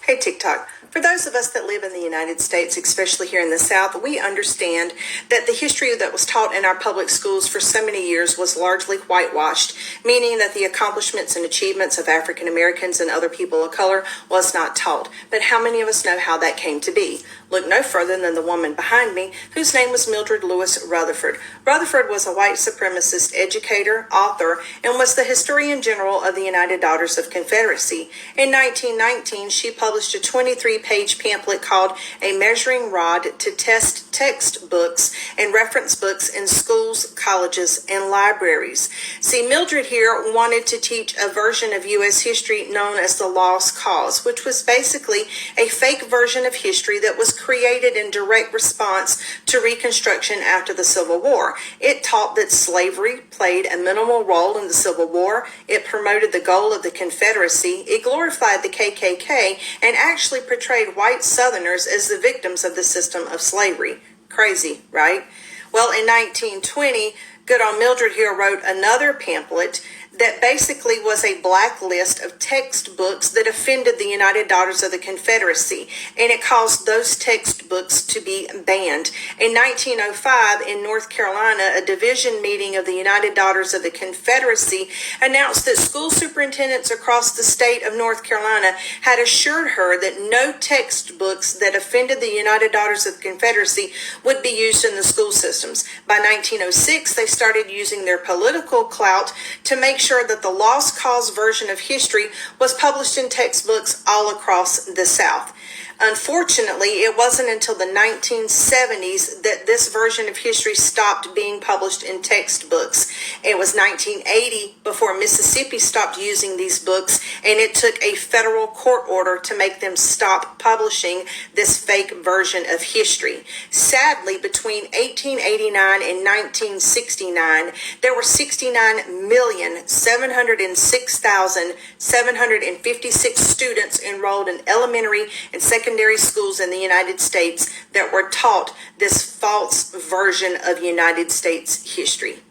Hey TikTok, for those of us that live in the United States, especially here in the South, we understand that the history that was taught in our public schools for so many years was largely whitewashed, meaning that the accomplishments and achievements of African Americans and other people of color was not taught. But how many of us know how that came to be? Look no further than the woman behind me, whose name was Mildred Lewis Rutherford. Rutherford was a white supremacist educator, author, and was the historian general of the United Daughters of Confederacy. In 1919, she published a 23-page pamphlet called A Measuring Rod to Test Textbooks and Reference Books in Schools, Colleges, and Libraries. See, Mildred here wanted to teach a version of U.S. history known as the Lost Cause, which was basically a fake version of history that was created in direct response to Reconstruction after the Civil War. It taught that slavery played a minimal role in the Civil War. It promoted the goal of the Confederacy. It glorified the KKK and actually portrayed white Southerners as the victims of the system of slavery. Crazy, right? Well, in 1920, good old Mildred here wrote another pamphlet that basically was a blacklist of textbooks that offended the United Daughters of the Confederacy, and it caused those textbooks to be banned. In 1905, in North Carolina, a division meeting of the United Daughters of the Confederacy announced that school superintendents across the state of North Carolina had assured her that no textbooks that offended the United Daughters of the Confederacy would be used in the school systems. By 1906, they started using their political clout to make sure that the Lost Cause version of history was published in textbooks all across the South. Unfortunately, it wasn't until the 1970s that this version of history stopped being published in textbooks. It was 1980 before Mississippi stopped using these books, and it took a federal court order to make them stop publishing this fake version of history. Sadly, between 1889 and 1969, there were 69,706,756 students enrolled in elementary and secondary schools in the United States that were taught this false version of United States history.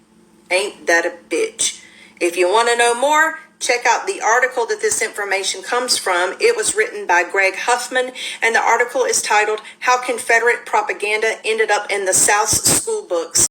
Ain't that a bitch? If you want to know more, check out the article that this information comes from. It was written by Greg Huffman, and the article is titled How Confederate Propaganda Ended Up in the South's School Books.